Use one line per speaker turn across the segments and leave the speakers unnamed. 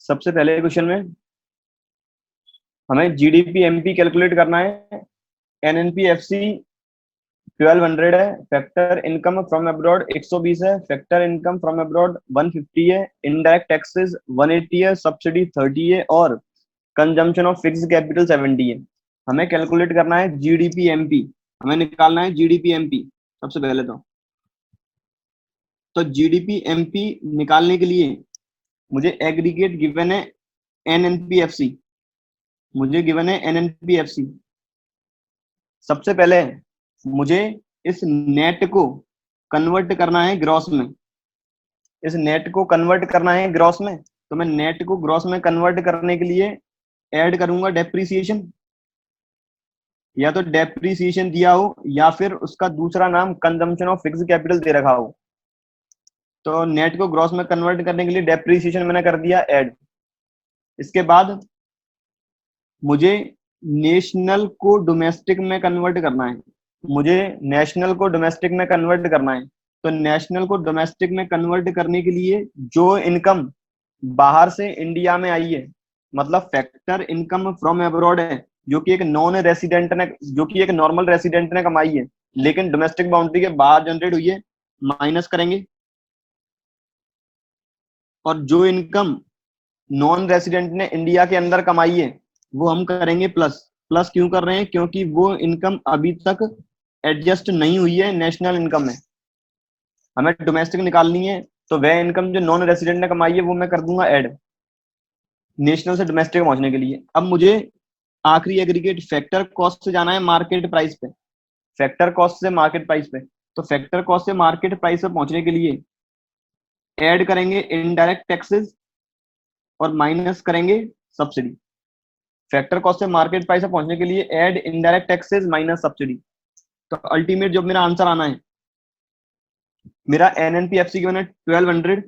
सबसे पहले क्वेश्चन में हमें जीडीपी एमपी कैलकुलेट करना है। एनएनपी एफसी 1200 है। फैक्टर इनकम फ्रॉम अब्रॉड 120 है। फैक्टर इनकम फ्रॉम अब्रॉड 150 है। इनडायरेक्ट टैक्सेस 180 है। सब्सिडी 30 है और कंजम्पशन ऑफ फिक्स कैपिटल 70 है। हमें कैलकुलेट करना है जीडीपी एमपी। हमें निकालना है जीडीपी एमपी सबसे पहले तो जीडीपी एमपी निकालने के लिए मुझे एग्रीगेट गिवन है एनएनपीएफसी। मुझे गिवन है एनएनपीएफसी। सबसे पहले मुझे इस नेट को कन्वर्ट करना है ग्रॉस में। इस नेट को कन्वर्ट करना है ग्रॉस में, तो मैं नेट को ग्रॉस में कन्वर्ट करने के लिए ऐड करूंगा डेप्रीसिएशन। या तो डेप्रीसिएशन दिया हो या फिर उसका दूसरा नाम कंजम्पशन ऑफ फिक्स कैपिटल दे रखा हो। तो नेट को ग्रॉस में कन्वर्ट करने के लिए डेप्रीसिएशन मैंने कर दिया ऐड। इसके बाद मुझे नेशनल को डोमेस्टिक में कन्वर्ट करना है। मुझे नेशनल को डोमेस्टिक में कन्वर्ट करना है। तो नेशनल को डोमेस्टिक में कन्वर्ट करने के लिए जो इनकम बाहर से इंडिया में आई है, मतलब फैक्टर इनकम फ्रॉम अब्रॉड है, जो कि एक नॉन रेसिडेंट ने, जो कि एक नॉर्मल रेसिडेंट ने कमाई है लेकिन डोमेस्टिक बाउंड्री के बाहर जनरेट हुई है, माइनस करेंगे। और जो इनकम नॉन रेसिडेंट ने इंडिया के अंदर कमाई है वो हम करेंगे प्लस। प्लस क्यों कर रहे हैं? क्योंकि वो इनकम अभी तक एडजस्ट नहीं हुई है नेशनल इनकम में। हमें डोमेस्टिक निकालनी है, तो वह इनकम जो नॉन रेसिडेंट ने कमाई है वो मैं कर दूंगा ऐड नेशनल से डोमेस्टिक पहुंचने के लिए। अब मुझे आखिरी एग्रीगेट फैक्टर कॉस्ट से जाना है मार्केट प्राइस पे। फैक्टर कॉस्ट से मार्केट प्राइस पे, तो फैक्टर कॉस्ट से मार्केट प्राइस पे पहुंचने के लिए ऐड करेंगे इनडायरेक्ट टैक्सेस और माइनस करेंगे सब्सिडी। फैक्टर कॉस्ट से मार्केट प्राइस पे पहुंचने के लिए add indirect taxes minus subsidy. तो अल्टीमेट जो मेरा आंसर आना है, मेरा एनएनपीएफसी गिवन है 1200।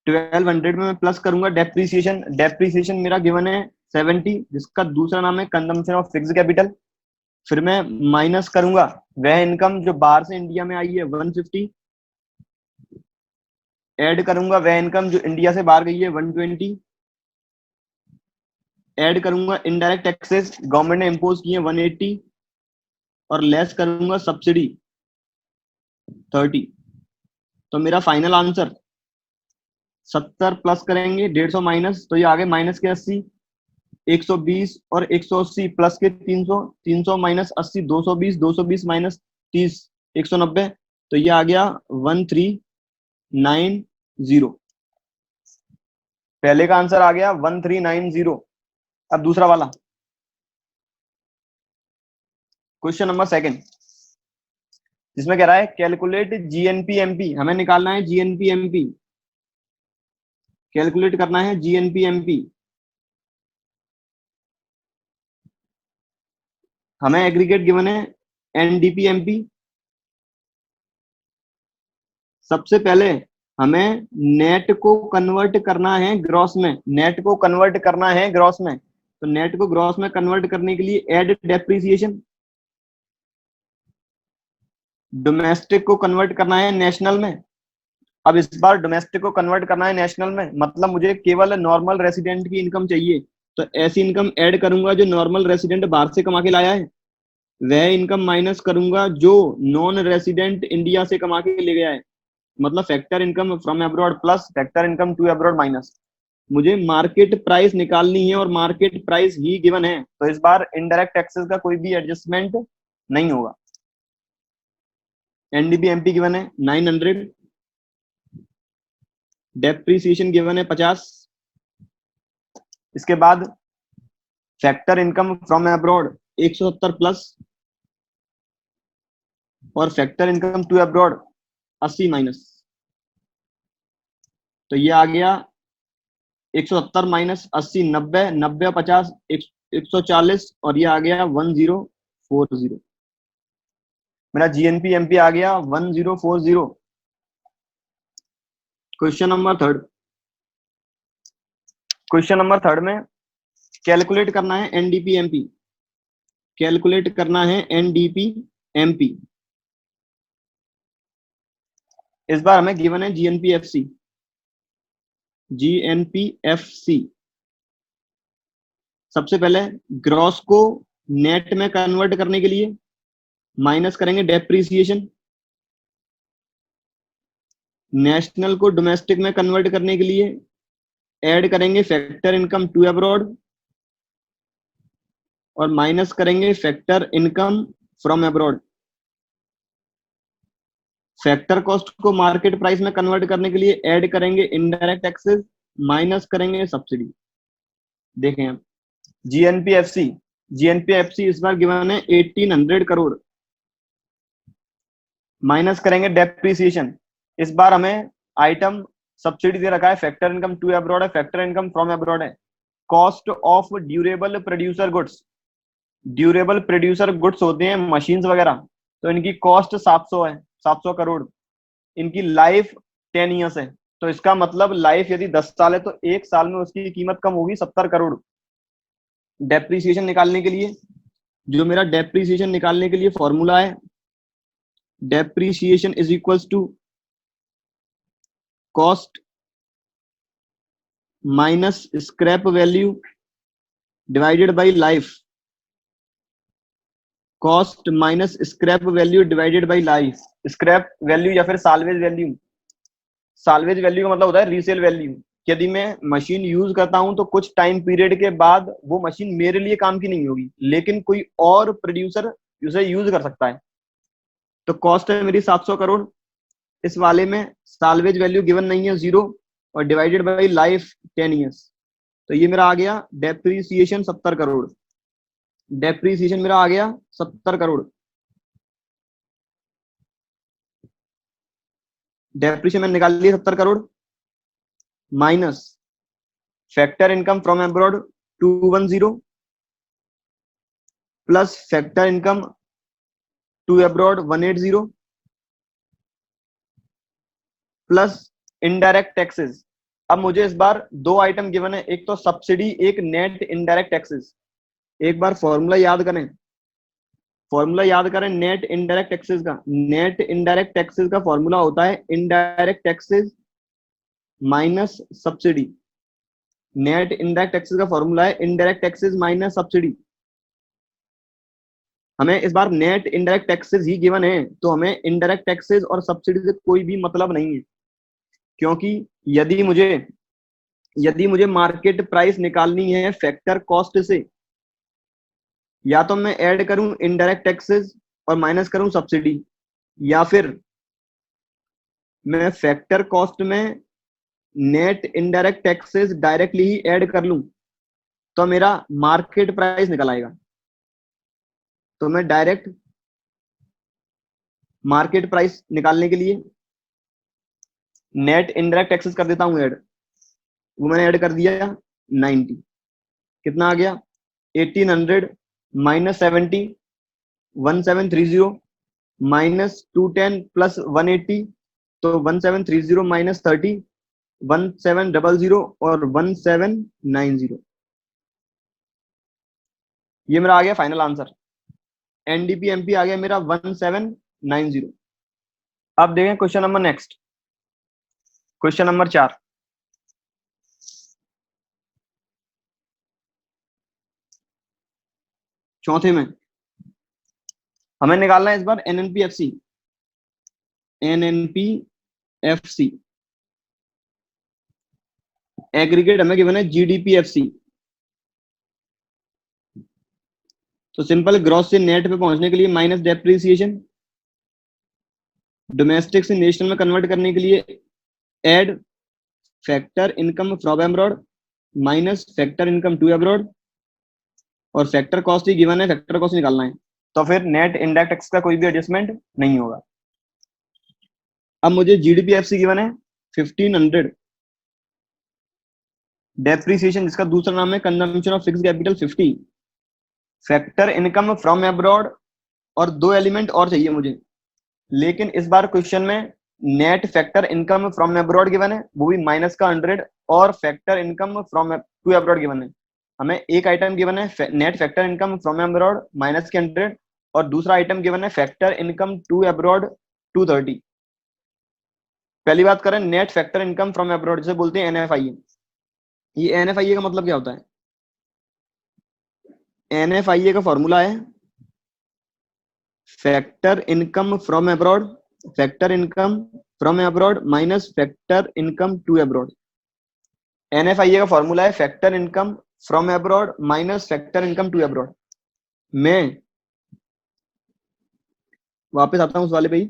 1200 में मैं प्लस करूंगा डेप्रीसिएशन। डेप्रीसिएशन मेरा गिवन है 70, जिसका दूसरा नाम है कंजम्पशन ऑफ फिक्स कैपिटल। फिर मैं माइनस करूंगा वह इनकम जो बाहर से इंडिया में आई है 150। ऐड करूंगा वह इनकम जो इंडिया से बाहर गई है 120। ऐड करूंगा इनडायरेक्ट टैक्सेस गवर्नमेंट ने इम्पोज किए 180 और लेस करूंगा सब्सिडी 30। तो मेरा फाइनल आंसर 70 प्लस करेंगे 150 माइनस, तो ये आगे माइनस के 80, 120 और 180 प्लस के 300, 300 माइनस 80 220, 220 माइनस 30 190। तो ये आ गया 1390। पहले का आंसर आ गया 1390। अब दूसरा वाला क्वेश्चन नंबर सेकंड, जिसमें कह रहा है कैलकुलेट जीएनपी एमपी। हमें निकालना है जीएनपी एमपी, कैलकुलेट करना है जीएनपी एमपी। हमें एग्रीगेट गिवन है एनडीपी एमपी। सबसे पहले हमें नेट को कन्वर्ट करना है ग्रॉस में। नेट को कन्वर्ट करना है ग्रॉस में, तो नेट को ग्रॉस में कन्वर्ट करने के लिए ऐड डेप्रीसिएशन। डोमेस्टिक को कन्वर्ट करना है नेशनल में। अब इस बार डोमेस्टिक को कन्वर्ट करना है नेशनल में, मतलब मुझे केवल नॉर्मल रेसिडेंट की इनकम चाहिए। तो ऐसी इनकम ऐड करूंगा जो नॉर्मल रेसिडेंट बाहर से कमा के लाया है, वह इनकम माइनस करूंगा जो नॉन रेसिडेंट इंडिया से कमा के ले गया है। मतलब factor income from abroad plus factor income to abroad minus. मुझे मार्केट प्राइस निकालनी है और मार्केट प्राइस ही गिवन है, तो इस बार इनडायरेक्ट टैक्सेस का कोई भी एडजस्टमेंट नहीं होगा। एनडीपी एमपी गिवन है 900। डेप्रीसिएशन गिवन है 50। इसके बाद factor income from abroad 170 plus और factor income to abroad 80 minus. तो ये आ गया 170 माइनस 80 90, 90 50 140 और ये आ गया 1040। मेरा जीएनपी एमपी आ गया 1040। Question number third, question number third में कैलकुलेट करना है एनडीपी एमपी। कैलकुलेट करना है एनडीपी एमपी। इस बार हमें गिवन है जीएनपीएफसी। GNPFC। सबसे पहले ग्रॉस को नेट में कन्वर्ट करने के लिए माइनस करेंगे डेप्रीसिएशन, नेशनल को डोमेस्टिक में कन्वर्ट करने के लिए ऐड करेंगे फैक्टर इनकम टू अब्रॉड, और माइनस करेंगे factor income from abroad. Factor cost को मार्केट प्राइस में कन्वर्ट करने के लिए ऐड करेंगे इनडायरेक्ट टैक्सेस, माइनस करेंगे सब्सिडी। देखें आप, जीएनपीएफसी जीएनपीएफसी इस बार गिवन है 1800 करोड़, माइनस करेंगे डेप्रीसिएशन। इस बार हमें आइटम सब्सिडी दे रखा है, फैक्टर इनकम टू अब्रॉड है, फैक्टर इनकम फ्रॉम अब्रॉड है। Cost of durable producer goods, durable producer goods होते हैं मशीन्स वगैरह, तो इनकी कॉस्ट 700 है, 700 करोड़। इनकी लाइफ 10 ईयर्स है, तो इसका मतलब लाइफ यदि 10 साल है तो एक साल में उसकी कीमत कम होगी 70 करोड़। डेप्रीसिएशन निकालने के लिए, जो मेरा डेप्रीसिएशन निकालने के लिए फॉर्मूला है, depreciation is equals to cost minus scrap value divided by life, cost minus scrap value divided by life. Scrap value या फिर साल्वेज वैल्यू, साल्वेज वैल्यू का मतलब होता है रीसेल वैल्यू। यदि मैं मशीन यूज करता हूं तो कुछ टाइम पीरियड के बाद वो मशीन मेरे लिए काम की नहीं होगी, लेकिन कोई और प्रोड्यूसर उसे यूज कर सकता है। तो कॉस्ट है मेरी 700 करोड़, इस वाले में साल्वेज वैल्यू गिवन नहीं है 0, और डिवाइडेड बाई लाइफ 10 ईयर्स, तो ये मेरा आ गया डेप्रीसिएशन 70 करोड़। डेप्रीसिएशन मेरा आ गया 70 करोड़। डेप्रीसिएशन मैंने निकाल लिया 70 crore, minus factor income from abroad 210 plus factor income to abroad 180 plus indirect taxes. अब मुझे इस बार दो आइटम गिवन है, एक तो सब्सिडी, एक नेट इनडायरेक्ट टैक्सेस। एक बार फॉर्मूला याद करें, फॉर्मूला याद करें नेट इनडायरेक्ट टैक्सेस का। नेट इनडायरेक्ट टैक्सेस का फॉर्मूला होता है indirect taxes minus subsidy. Net indirect taxes का फॉर्मूला है इनडायरेक्ट टैक्सेस माइनस सब्सिडी। हमें इस बार नेट इनडायरेक्ट टैक्सेस ही गिवन है, तो हमें इनडायरेक्ट टैक्सेस और सब्सिडी से कोई भी मतलब नहीं है, क्योंकि यदि मुझे मार्केट प्राइस निकालनी है फैक्टर कॉस्ट से, या तो मैं ऐड करूं इनडायरेक्ट टैक्सेस और माइनस करूं सब्सिडी, या फिर मैं फैक्टर कॉस्ट में नेट इनडायरेक्ट टैक्सेस डायरेक्टली ही ऐड कर लूं, तो मेरा मार्केट प्राइस निकल आएगा। तो मैं डायरेक्ट मार्केट प्राइस निकालने के लिए नेट इनडायरेक्ट टैक्सेस कर देता हूं ऐड। वो मैंने ऐड कर दिया 90, कितना आ गया 1800 माइनस 70 1730 माइनस 210 प्लस 180, तो 1730 माइनस 30 1700 और 1790। ये मेरा आ गया फाइनल आंसर। एनडीपी एमपी आ गया मेरा 1790। अब देखें question number next, question number 4। चौथे में हमें निकालना है इस बार एनएनपीएफसी। एनएनपीएफसी एग्रीगेट हमें गिवन है जीडीपीएफसी। तो सिंपल ग्रॉस से नेट पे पहुंचने के लिए माइनस डेप्रीसिएशन, डोमेस्टिक से नेशनल में कन्वर्ट करने के लिए add factor income from abroad minus factor income to abroad, और फैक्टर कॉस्ट ही गिवन है, फैक्टर कॉस्ट निकालना है, तो फिर नेट इनडायरेक्ट टैक्स का कोई भी एडजस्टमेंट नहीं होगा। अब मुझे जीडीपीएफसी गिवन है 1500, डेप्रीसिएशन जिसका दूसरा नाम है consumption of fixed capital 50, factor income from abroad, और दो एलिमेंट और चाहिए मुझे, लेकिन इस बार क्वेश्चन में net factor income from abroad given है, वो भी माइनस का 100, और factor income from to abroad given है। हमें एक आइटम गिवन है net factor income from abroad minus के 100, और दूसरा आइटम गिवन है फैक्टर इनकम टू अब्रॉड 230। पहली बात करें net factor income from abroad, जिसे बोलते हैं एनएफआईए। ये एनएफआईए का मतलब क्या होता है? एनएफआईए का फॉर्मूला है factor income from abroad, factor income from abroad minus factor income to abroad. NFIA का फॉर्मूला है factor income from abroad minus factor income to abroad. मैं वापस आता हूं उस वाले पे ही।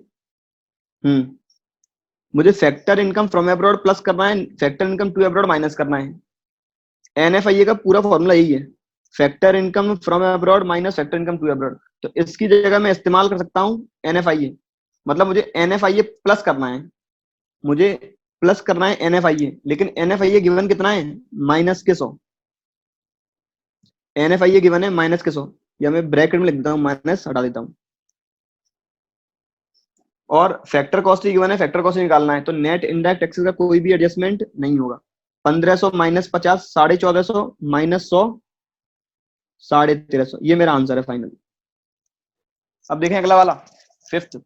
मुझे factor income from abroad plus करना है, factor income to abroad minus करना है। एनएफआईए का पूरा फॉर्मूला यही है, factor income from abroad minus factor income to abroad. तो इसकी जगह मैं इस्तेमाल कर सकता हूं एनएफआईए, मतलब मुझे एनएफआईए प्लस करना है, मुझे प्लस करना है एनएफआईए, लेकिन एनएफआईए गिवन कितना है? -100। एनएफआईए गिवन है -100, या मैं ब्रैकेट में लिख देता हूँ, माइनस हटा देता हूँ। और फैक्टर कॉस्ट ही गिवन है, फैक्टर कॉस्ट निकालना है, तो नेट इनडायरेक्ट टैक्सेस का कोई भी एडजस्टमेंट नहीं होगा। 1500 माइनस 50 1450 माइनस 100 1350, ये मेरा आंसर है फाइनल। अब देखें अगला वाला फिफ्थ।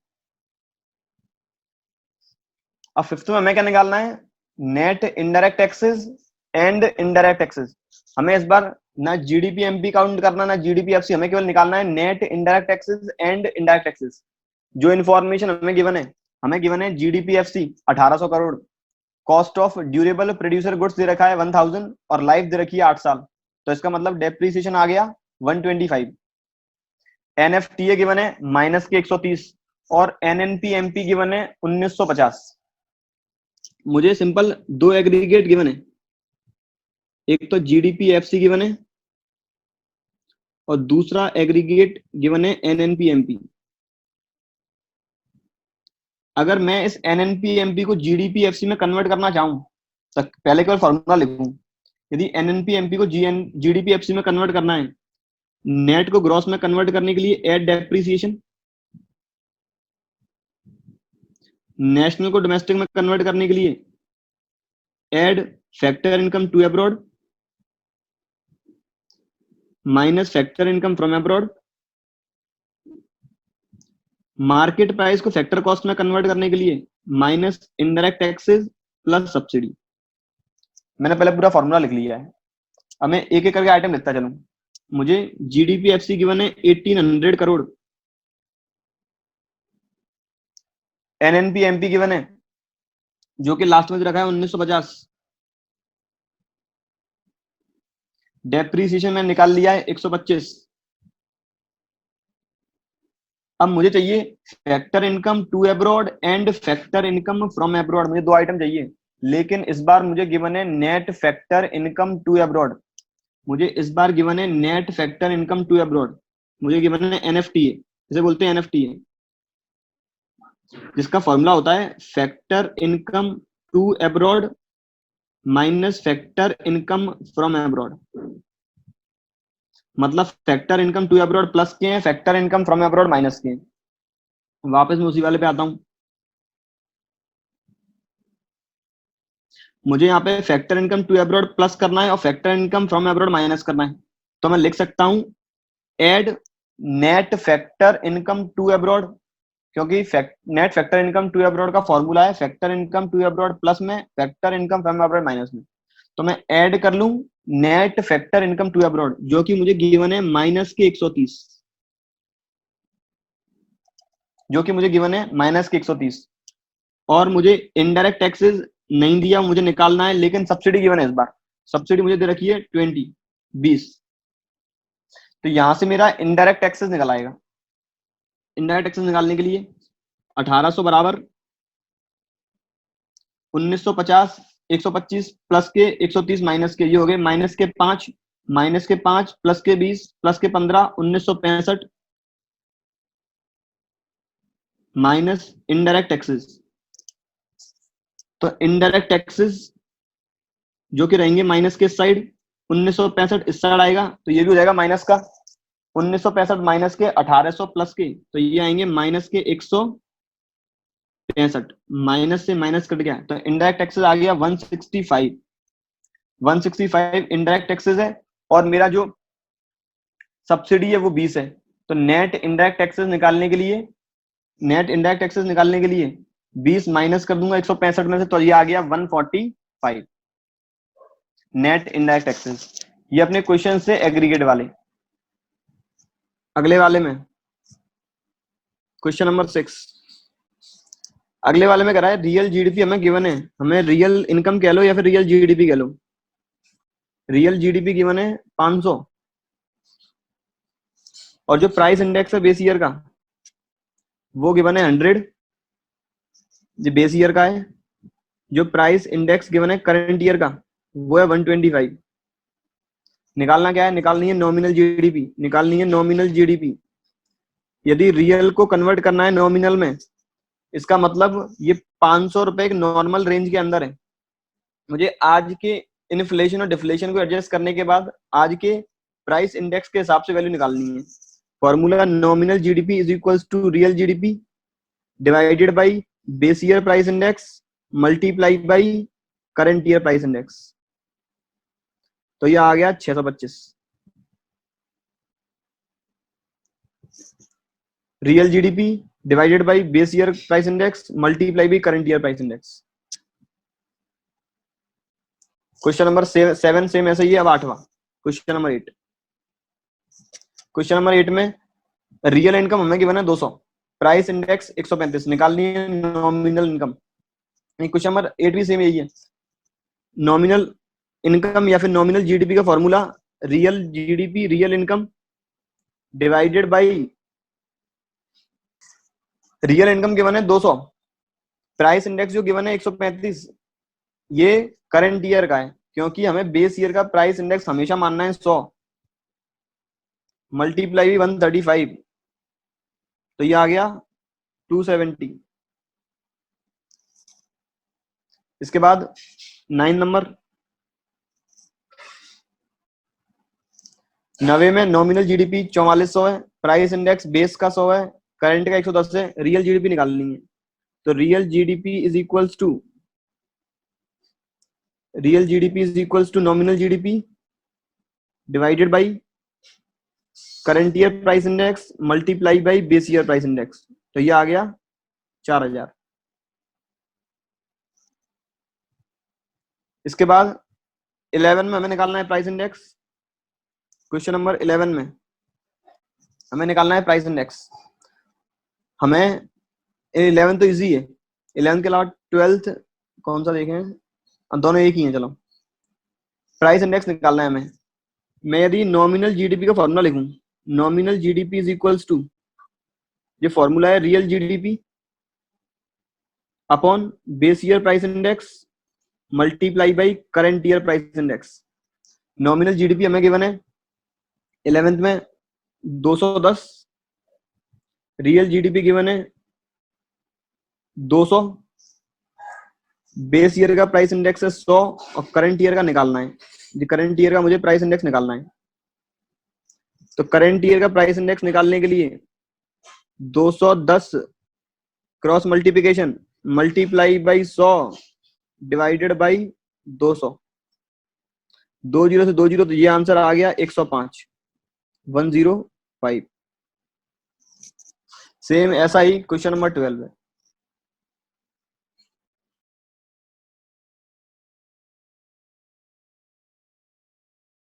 अब फिफ्थ में हमें क्या निकालना है? Net indirect taxes and indirect taxes. हमें इस बार ना जीडीपी एमपी काउंट करना ना जीडीपी एफसी, हमें केवल निकालना है net indirect taxes and indirect taxes. जो इन्फॉर्मेशन हमें गिवन है, हमें गिवन है GDP FC 1800 crore, cost of durable producer goods दे रखा है 1000 और लाइफ दे रखी है 8 साल, तो इसका मतलब डेप्रिसिएशन आ गया 125। एनएफटीए गिवन है माइनस के 130 और एनएनपी एमपी गिवन है 1950। मुझे सिंपल दो एग्रीगेट गिवन है, एक तो जीडीपी एफसी गिवन है और दूसरा एग्रीगेट गिवन है एनएनपी एमपी। अगर मैं इस एनएनपी एमपी को जीडीपी एफसी में कन्वर्ट करना चाहूं तो पहले केवल फॉर्मूला लिखूं। यदि एनएनपी एमपी को जीडीपी एफसी में कन्वर्ट करना है, नेट को ग्रॉस में कन्वर्ट करने के लिए ऐड डेप्रिसिएशन, नेशनल को डोमेस्टिक में कन्वर्ट करने के लिए add factor income to abroad minus factor income from abroad, market price को फैक्टर कॉस्ट में कन्वर्ट करने के लिए minus indirect taxes plus subsidy. मैंने पहले पूरा फॉर्मूला लिख लिया है, अब मैं एक एक करके आइटम लिखता चलूं। मुझे जीडीपी एफसी गिवन है 1800 करोड़, एनएनपी एमपी गिवन है जो कि लास्ट में रखा है 1950, डेप्रीसिएशन में निकाल लिया है 125। अब मुझे चाहिए factor income to abroad and factor income from abroad, मुझे दो आइटम चाहिए, लेकिन इस बार मुझे गिवन है net factor income to abroad. मुझे इस बार गिवन है net factor income to abroad, मुझे गिवन है एनएफटीए, जिसे बोलते हैं एनएफटीए, जिसका फॉर्मूला होता है factor income to abroad minus factor income from abroad. मतलब factor income to abroad plus के हैं, factor income from abroad minus के हैं। वापस मैं उसी वाले पे आता हूं। मुझे यहाँ पे factor income to abroad plus करना है और factor income from abroad minus करना है, तो मैं लिख सकता हूं add net factor income to abroad, क्योंकि net factor income to abroad का फॉर्मूला है factor income to abroad plus में factor income from abroad minus में। तो मैं ऐड कर लूं net factor income to abroad, जो कि मुझे गिवन है माइनस के 130, जो कि मुझे गिवन है माइनस के 130। और मुझे इनडायरेक्ट टैक्सेस नहीं दिया, मुझे निकालना है, लेकिन सब्सिडी गिवन है इस बार, सब्सिडी मुझे दे रखी है 20। तो यहां से मेरा इनडायरेक्ट टैक्सेस निकल आएगा। इनडायरेक्ट टैक्सेस निकालने के लिए 1800 बराबर 1950 125 प्लस के 130 माइनस के, ये हो गए माइनस के 5 माइनस के 5 प्लस के 20 प्लस के 15 1965 माइनस इनडायरेक्ट टैक्सेस। तो इनडायरेक्ट टैक्सेस जो कि रहेंगे माइनस के साइड, 1965 इस साइड आएगा, तो ये भी हो जाएगा माइनस का 1965 माइनस के 1800 प्लस के, तो ये आएंगे माइनस के 165, माइनस से माइनस कट गया, तो इनडायरेक्ट टैक्सेस आ गया 165 इनडायरेक्ट टैक्सेस है, और मेरा जो सब्सिडी है वो 20 है। तो नेट इनडायरेक्ट टैक्सेस निकालने के लिए 20 माइनस कर दूंगा 165 में से, तो ये आ गया 145 नेट इनडायरेक्ट टैक्सेस। ये अपने क्वेश्चन से एग्रीगेट वाले। अगले वाले में क्वेश्चन नंबर 6, अगले वाले में करा है रियल जीडीपी हमें गिवन है, हमें रियल इनकम कह लो या फिर रियल जीडीपी कह लो। रियल जीडीपी गिवन है 500, और जो प्राइस इंडेक्स है बेस ईयर का वो गिवन है 100, जो बेस ईयर का है। जो प्राइस इंडेक्स गिवन है करंट ईयर का वो है 125। निकालना क्या है, निकालनी है नॉमिनल जीडीपी, निकालनी है नॉमिनल जीडीपी। यदि रियल को कन्वर्ट करना है नॉमिनल में, इसका मतलब ये 500 रुपए एक नॉर्मल रेंज के अंदर है। मुझे आज के इन्फ्लेशन और डिफ्लेशन को एडजस्ट करने के बाद आज के प्राइस इंडेक्स के हिसाब से वैल्यू निकालनी है। Formula nominal GDP is equals to real GDP divided by base year price index multiply by current year price index. तो ये आ गया 625। Real GDP divided by base year price index multiply by current year price index. Question number 7 same ऐसा ही है। अब 8वां question number 8। Question number 8 में रियल इनकम हमें गिवन है 200, प्राइस इंडेक्स 135, निकालनी है नॉमिनल इनकम। क्वेश्चन नंबर 8 भी सेम यही है। नॉमिनल इनकम या फिर नॉमिनल जीडीपी का formula real GDP real income divided by real income given है 200, प्राइस इंडेक्स जो गिवन है 135, ये करंट ईयर का है क्योंकि हमें बेस ईयर का प्राइस इंडेक्स हमेशा मानना है 100 मल्टीप्लाई 135, तो ये आ गया 270। इसके बाद 9 नंबर, 90 में नॉमिनल जीडीपी 4400 है, प्राइस इंडेक्स बेस का 100 है, करंट का 110 है, रियल जीडीपी निकालनी है। तो real GDP is equals to nominal GDP divided by current year price index multiply by base year price index. तो ये आ गया 4000। इसके बाद 11 में हमें निकालना है प्राइस इंडेक्स। क्वेश्चन नंबर 11 में हमें निकालना है प्राइस इंडेक्स। हमें 11 तो इजी है, 11 के अलावा 12th कौन सा देखें, दोनों एक ही हैं। चलो प्राइस इंडेक्स निकालना है हमें। मैं यदि नॉमिनल जीडीपी का फॉर्मूला लिखूं, nominal GDP is equals to, ये फॉर्मूला है real GDP upon base year price index multiply by current year price index. Nominal GDP हमें गिवन है 11th में 210, रियल जीडीपी गिवन है 200, बेस ईयर का price index है 100 और करंट ईयर का निकालना है। करंट ईयर का मुझे प्राइस इंडेक्स निकालना है। तो करंट ईयर का प्राइस इंडेक्स निकालने के लिए 210 cross multiplication multiply by 100 divided by 200, 20 से 20, तो ये आंसर आ गया 105, 105। सेम ऐसा ही क्वेश्चन नंबर 12 है।